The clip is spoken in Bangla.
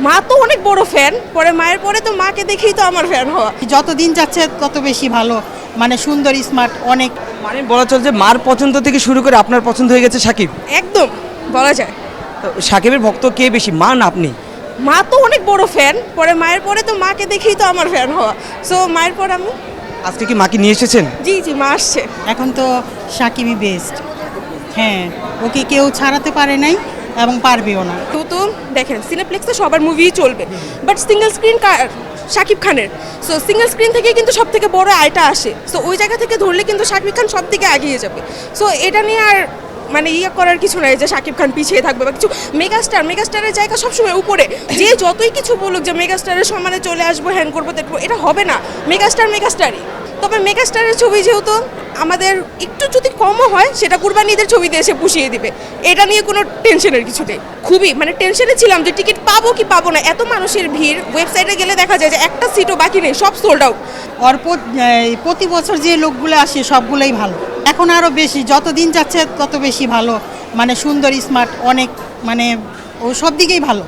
মা তো অনেক বড় ফ্যান, পরে মায়ের পরে তো মাকে দেখেই তো আমার ফ্যান হওয়া। যত দিন যাচ্ছে তত বেশি ভালো, মানে সুন্দর, স্মার্ট, অনেক। মানে বলা চলছে মার পছন্দ থেকে শুরু করে আপনার পছন্দ হয়ে গেছে শাকিব। একদম বলা যায়। তো শাকিবের ভক্ত কে বেশি, মা না আপনি? মা তো অনেক বড় ফ্যান, পরে মায়ের পরে তো মাকে দেখেই তো আমার ফ্যান হওয়া। সো মায়ের পর আমি। আজকে কি মাকে নিয়ে এসেছেন? জি জি, মা আসছে। এখন তো সাকিবই বেস্ট। হ্যাঁ, ওকে কেউ ছাড়াতে পারে নাই এবং পারবেও না। তো দেখেন, সিনেপ্লেক্সে সবার মুভি চলবে, বাট সিঙ্গেল স্ক্রিন শাকিব খানের। সো সিঙ্গেল স্ক্রিন থেকে কিন্তু সব থেকে বড় আয়টা আসে। সো ওই জায়গা থেকে ধরলে কিন্তু শাকিব খান সব দিকে এগিয়ে যাবে। সো এটা নিয়ে আর মানে করার কিছু নাই যে শাকিব খান পিছিয়ে থাকবে বা কিছু। মেগাস্টারের জায়গা সবসময় উপরে। যে যতই কিছু বলুক যে মেগাস্টারের সমানে চলে আসবো, হ্যান করবো, দেখবো, এটা হবে না। মেগাস্টারই। তবে মেগাস্টারের ছবি যেহেতু আমাদের একটু যদি কমও হয়, সেটা কুরবানি ঈদের ছবিতে এসে পুষিয়ে দিবে। এটা নিয়ে কোনো টেনশনের কিছু নেই। খুবই মানে টেনশনে ছিলাম যে টিকিট পাবো কি পাবো না, এত মানুষের ভিড়। ওয়েবসাইটে গেলে দেখা যায় যে একটা সিটও বাকি নেই, সব সোল্ড আউট। প্রতি বছর যে লোকগুলো আসে সবগুলোই ভালো। এখন আরও বেশি, যত দিন যাচ্ছে তত বেশি ভালো, মানে সুন্দর, স্মার্ট, অনেক, মানে ও সব দিকেই ভালো।